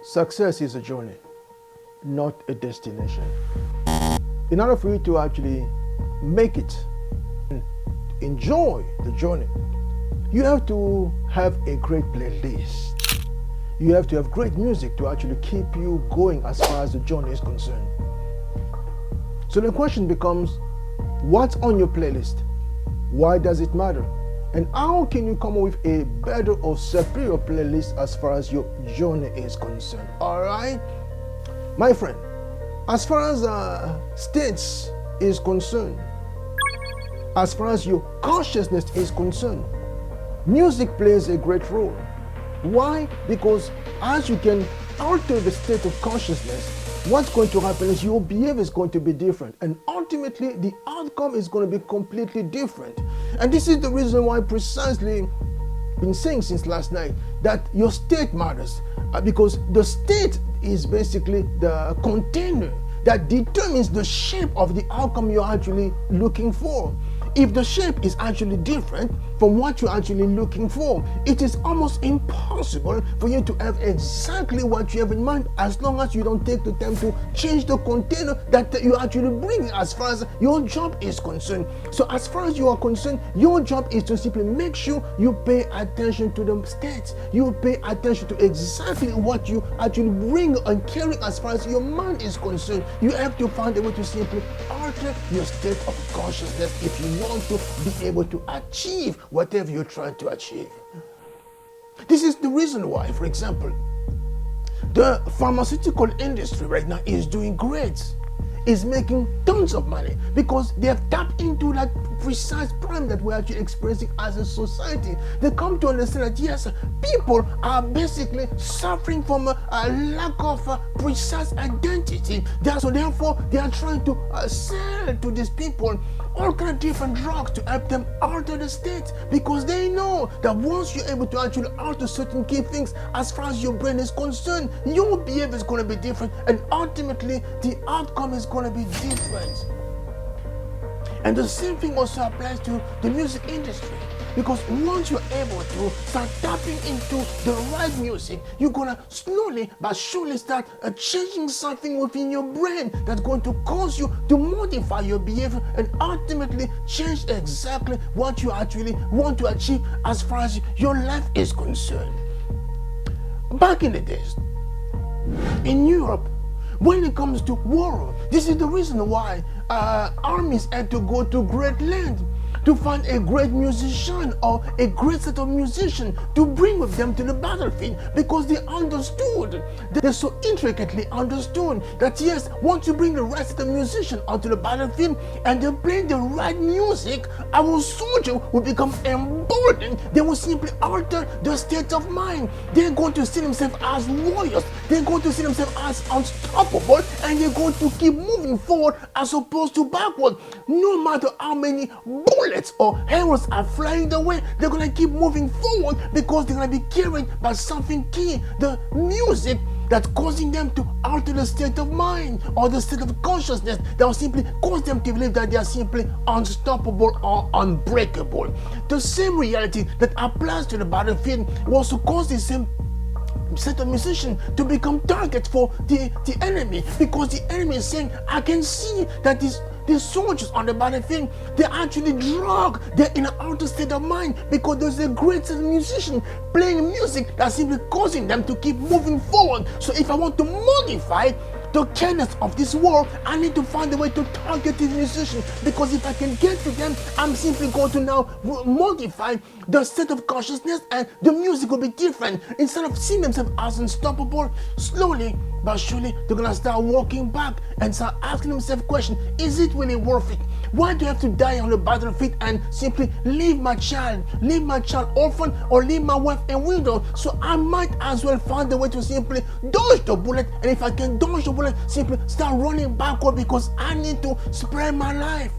Success is a journey, not a destination. In order for you to actually make it, enjoy the journey, you have to have a great playlist. You have to have great music to actually keep you going as far as the journey is concerned. So the question becomes, what's on your playlist? Why does it matter? And how can you come up with a better or superior playlist as far as your journey is concerned? All right, my friend, as far as states is concerned, as far as your consciousness is concerned, music plays a great role. Why? Because as you can alter the state of consciousness, what's going to happen is your behavior is going to be different, and ultimately the outcome is going to be completely different. And this is the reason why precisely I've been saying since last night that your state matters, because the state is basically the container that determines the shape of the outcome you're actually looking for. If the shape is actually different from what you're actually looking for, it is almost impossible for you to have exactly what you have in mind, as long as you don't take the time to change the container that you actually bring as far as your job is concerned. So as far as you are concerned, your job is to simply make sure you pay attention to the states. You pay attention to exactly what you actually bring and carry as far as your mind is concerned. You have to find a way to simply alter your state of consciousness if you want to be able to achieve whatever you're trying to achieve. This is the reason why, for example, the pharmaceutical industry right now is doing great, is making tons of money, because they have tapped into that precise problem that we're actually experiencing as a society. They come to understand that yes, people are basically suffering from a lack of precise identity. So therefore, they are trying to sell to these people all kind of different drugs to help them alter the state, because they know that once you're able to actually alter certain key things as far as your brain is concerned, your behavior is going to be different, and ultimately the outcome is going to be different. And the same thing also applies to the music industry, because once you're able to start tapping into the right music, you're gonna slowly but surely start changing something within your brain that's going to cause you to modify your behavior and ultimately change exactly what you actually want to achieve as far as your life is concerned. Back in the days, in Europe, when it comes to war, this is the reason why armies had to go to great lengths to find a great musician or a great set of musicians to bring with them to the battlefield, because they understood, they so intricately understood that yes, once you bring the right set of musicians onto the battlefield and they play the right music, our soldier will become emboldened. They will simply alter the state of mind. They're going to see themselves as warriors. They're going to see themselves as unstoppable, and they're going to keep moving forward as opposed to backward. No matter how many bullets or arrows are flying their way, they're gonna keep moving forward, because they're gonna be carried by something key, the music that's causing them to alter the state of mind or the state of consciousness that will simply cause them to believe that they are simply unstoppable or unbreakable. The same reality that applies to the battlefield will also cause the same set of musicians to become targets for the enemy, because the enemy is saying, I can see that these soldiers on the battlefield, they're actually drunk, they're in an altered state of mind, because there's a great set of musicians playing music that's simply causing them to keep moving forward. So if I want to modify the cadence of this war, I need to find a way to target these musicians, because if I can get to them, I'm simply going to now modify the state of consciousness, and the music will be different. Instead of seeing themselves as unstoppable, slowly but surely they're gonna start walking back and start asking themselves questions: is it really worth it? Why do I have to die on the battlefield and simply leave my child orphan, or leave my wife a widow? So I might as well find a way to simply dodge the bullet, and if I can dodge the bullet, simply start running backward, because I need to spare my life.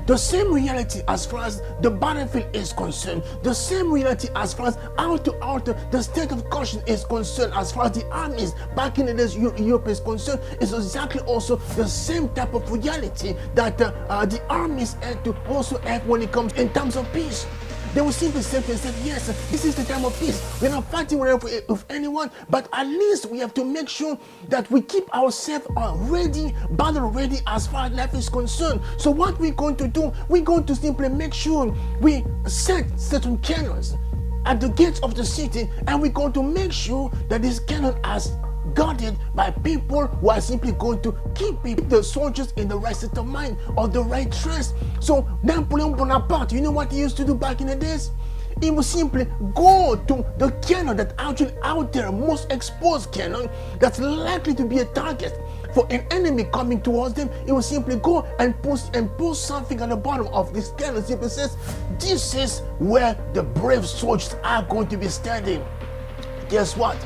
The same reality as far as the battlefield is concerned, the same reality as far as how to alter the state of consciousness is concerned, as far as the armies back in the days Europe is concerned, is exactly also the same type of reality that the armies had to also have when it comes in terms of peace. they will simply say to themselves, yes, this is the time of peace. We're not fighting with anyone, but at least we have to make sure that we keep ourselves ready, battle ready as far as life is concerned. So what we're going to do, we're going to simply make sure we set certain cannons at the gates of the city, and we're going to make sure that this cannon is guarded by people who are simply going to keep the soldiers in the right state of mind or the right trust. So Napoleon Bonaparte, you know what he used to do back in the days? He would simply go to the cannon that actually out there, most exposed cannon that's likely to be a target for an enemy coming towards them. He will simply go and post something at the bottom of this cannon. Simply says, this is where the brave soldiers are going to be standing. Guess what?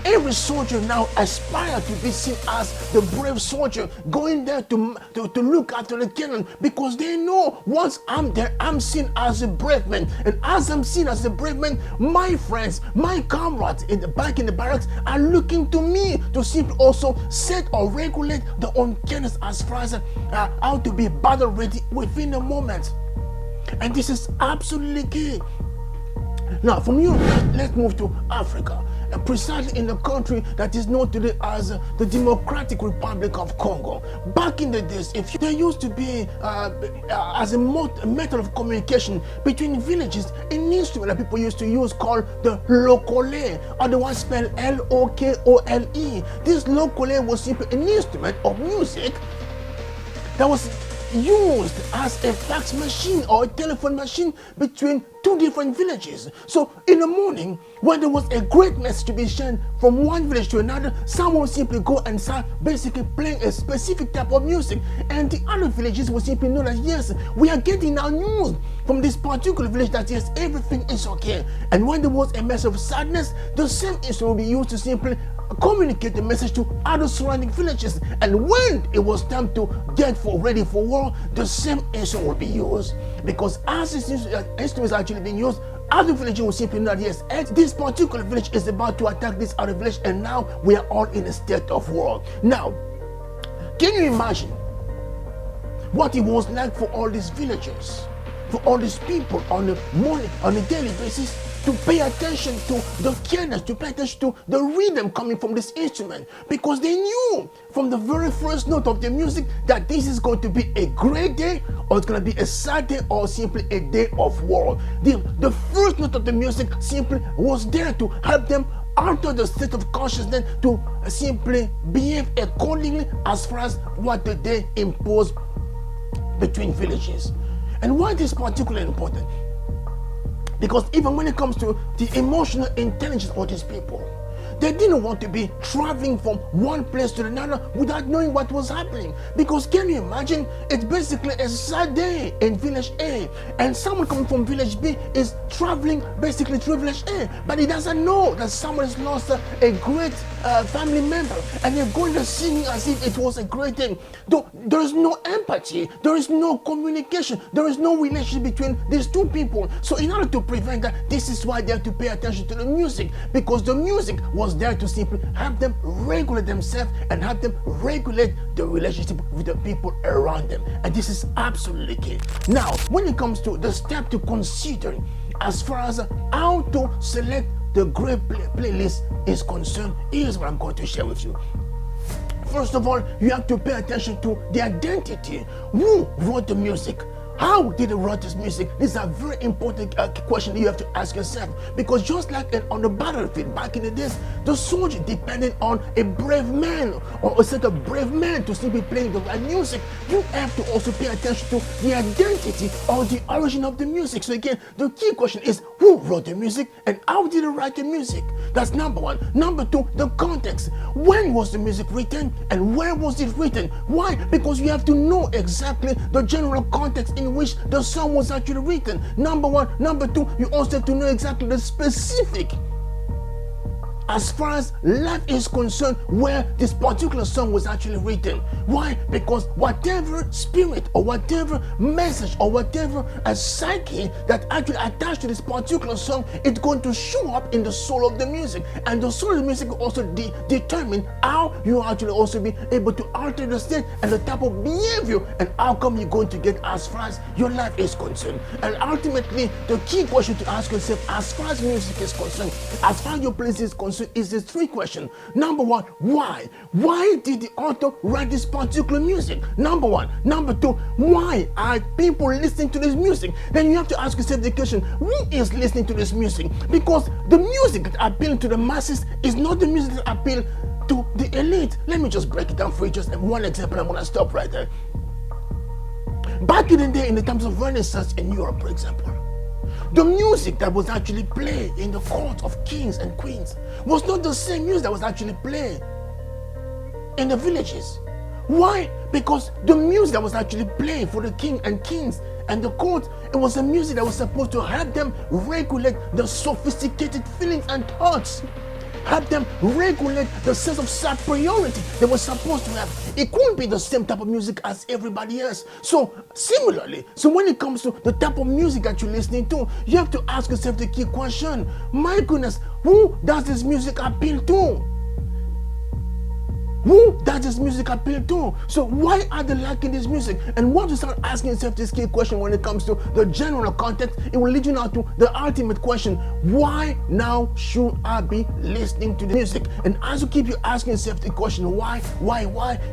Every soldier now aspires to be seen as the brave soldier, going there to look after the cannon, because they know once I'm there, I'm seen as a brave man. And as I'm seen as a brave man, my friends, my comrades back in the barracks are looking to me to simply also set or regulate their own cannons as far as how to be battle ready within a moment. And this is absolutely key. Now, from Europe, let's move to Africa, and precisely in the country that is known today as the Democratic Republic of Congo. Back in the days, there used to be, as a method of communication between villages, an instrument that people used to use called the lokole, otherwise spelled L-O-K-O-L-E. This lokole was simply an instrument of music that was used as a fax machine or a telephone machine between two different villages. So in the morning, when there was a great message to be sent from one village to another, someone would simply go and start basically playing a specific type of music, and the other villages would simply know that yes, we are getting our news from this particular village that yes, everything is okay. And when there was a message of sadness, the same instrument will be used to simply communicate the message to other surrounding villages. And when it was time to get ready for war, the same instrument will be used, because as this instrument is actually being used, other villages will simply know that yes, this particular village is about to attack this other village, and now we are all in a state of war. Now, can you imagine what it was like for all these villagers, for all these people on a daily basis, to pay attention to the cadence, to pay attention to the rhythm coming from this instrument, because they knew from the very first note of the music that this is going to be a great day, or it's going to be a sad day, or simply a day of war. The first note of the music simply was there to help them alter the state of consciousness, to simply behave accordingly as far as what the day imposed between villages. And why this is particularly important? Because even when it comes to the emotional intelligence of these people, they didn't want to be traveling from one place to another without knowing what was happening. Because can you imagine, it's basically a sad day in village A, and someone coming from village B is traveling basically to village A, but he doesn't know that someone has lost a great family member, and they're going to sing as if it was a great day. Though there is no empathy, there is no communication, there is no relationship between these two people. So in order to prevent that, this is why they have to pay attention to the music, because the music was there to simply help them regulate themselves and help them regulate the relationship with the people around them. And this is absolutely key. Now, when it comes to the step to consider as far as how to select the great playlist is concerned, here's what I'm going to share with you. First of all, you have to pay attention to the identity. Who wrote the music? How did they write this music? These are very important questions you have to ask yourself, because just like on the battlefield back in the days, the soldier depended on a brave man or a set of brave men to simply play the right music. You have to also pay attention to the identity or the origin of the music. So again, the key question is who wrote the music and how did they write the music? That's number one. Number two, the context. When was the music written and where was it written? Why? Because you have to know exactly the general context in which the song was actually written. Number one. Number two, you also have to know exactly the specific as far as life is concerned, where this particular song was actually written. Why? Because whatever spirit or whatever message or whatever a psyche that actually attached to this particular song, it's going to show up in the soul of the music. And the soul of the music will also determine how you actually also be able to alter the state and the type of behavior and outcome you're going to get as far as your life is concerned. And ultimately, the key question to ask yourself as far as music is concerned, as far as your place is concerned, is this three questions. Number one, why? Why did the author write this particular music? Number one. Number two, why are people listening to this music? Then you have to ask yourself the question, who is listening to this music? Because the music that appeals to the masses is not the music that appeals to the elite. Let me just break it down for you. Just one example. I'm going to stop right there. Back in the day, in the times of Renaissance in Europe, for example, the music that was actually played in the court of kings and queens was not the same music that was actually played in the villages. Why? Because the music that was actually played for the king and kings and the court, it was a music that was supposed to help them regulate the sophisticated feelings and thoughts, help them regulate the sense of superiority they were supposed to have. It couldn't be the same type of music as everybody else. So similarly, so when it comes to the type of music that you're listening to, you have to ask yourself the key question, my goodness, who does this music appeal to? Who does this music appeal to? So why are they liking this music? And once you start asking yourself this key question when it comes to the general context, it will lead you now to the ultimate question. Why now should I be listening to the music? And as you keep asking yourself the question, why,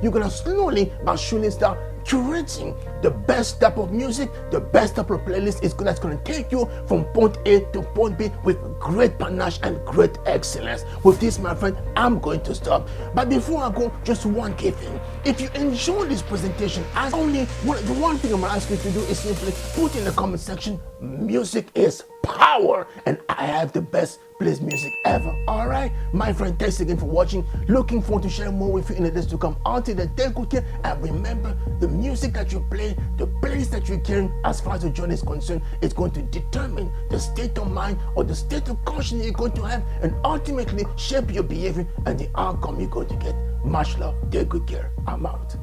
you're going to slowly but surely start curating the best type of music, the best type of playlist that's going to take you from point A to point B with great panache and great excellence. With this, my friend, I'm going to stop. But before I go, just one key thing. If you enjoy this presentation, the one thing I'm going to ask you to do is simply put in the comment section, music is power, and I have the best playlist music ever. All right, my friend, thanks again for watching. Looking forward to sharing more with you in the days to come. Until then, take good care, and remember, the music that you play, the playlist that you're carrying, as far as the journey is concerned, is going to determine the state of mind or the state of consciousness you're going to have, and ultimately shape your behavior and the outcome you're going to get. Much love, take good care. I'm out.